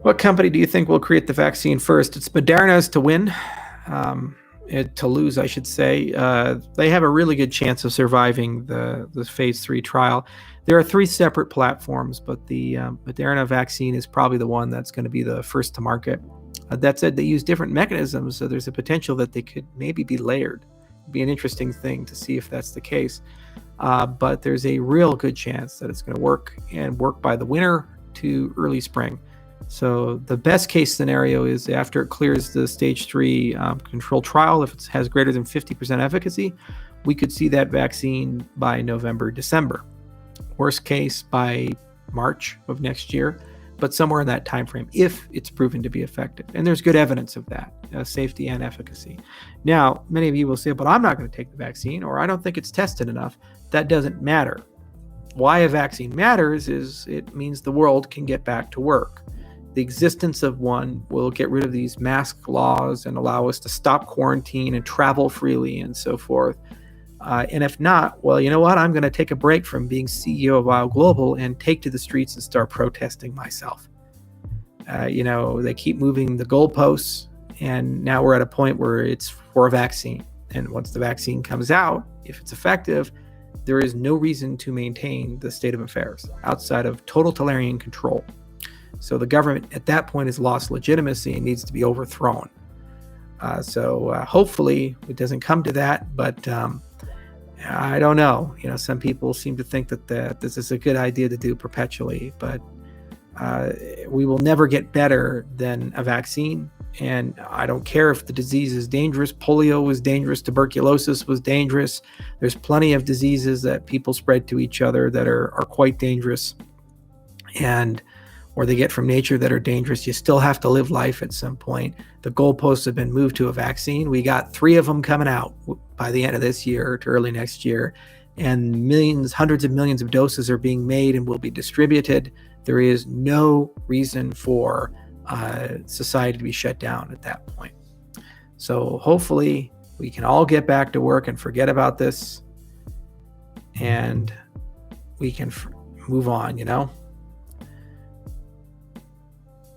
What company do you think will create the vaccine first? It's Moderna's to win. To lose, I should say. They have a really good chance of surviving the phase 3 trial. There are 3 separate platforms, but the Moderna vaccine is probably the one that's going to be the first to market. That said, they use different mechanisms, so there's a potential that they could maybe be layered. It'd be an interesting thing to see if that's the case. But there's a real good chance that it's going to work, and work by the winter to early spring. So the best case scenario is after it clears the stage 3 controlled trial, if it has greater than 50% efficacy, we could see that vaccine by November, December. Worst case by March of next year, but somewhere in that time frame, if it's proven to be effective. And there's good evidence of that, safety and efficacy. Now, many of you will say, but I'm not going to take the vaccine, or I don't think it's tested enough. That doesn't matter. Why a vaccine matters is it means the world can get back to work. The existence of one will get rid of these mask laws and allow us to stop quarantine and travel freely and so forth. And if not, well, you know what? I'm going to take a break from being CEO of Wild Global and take to the streets and start protesting myself. They keep moving the goalposts, and now we're at a point where it's for a vaccine. And once the vaccine comes out, if it's effective, there is no reason to maintain the state of affairs outside of total totalitarian control. So the government at that point has lost legitimacy and needs to be overthrown. So hopefully it doesn't come to that, but I don't know. Some people seem to think that this is a good idea to do perpetually, but we will never get better than a vaccine. And I don't care if the disease is dangerous. Polio was dangerous. Tuberculosis was dangerous. There's plenty of diseases that people spread to each other that are quite dangerous, or they get from nature that are dangerous. You still have to live life at some point. The goalposts have been moved to a vaccine. We got 3 of them coming out by the end of this year to early next year, and millions, hundreds of millions of doses are being made and will be distributed. There is no reason for society to be shut down at that point. So hopefully we can all get back to work and forget about this, and we can move on,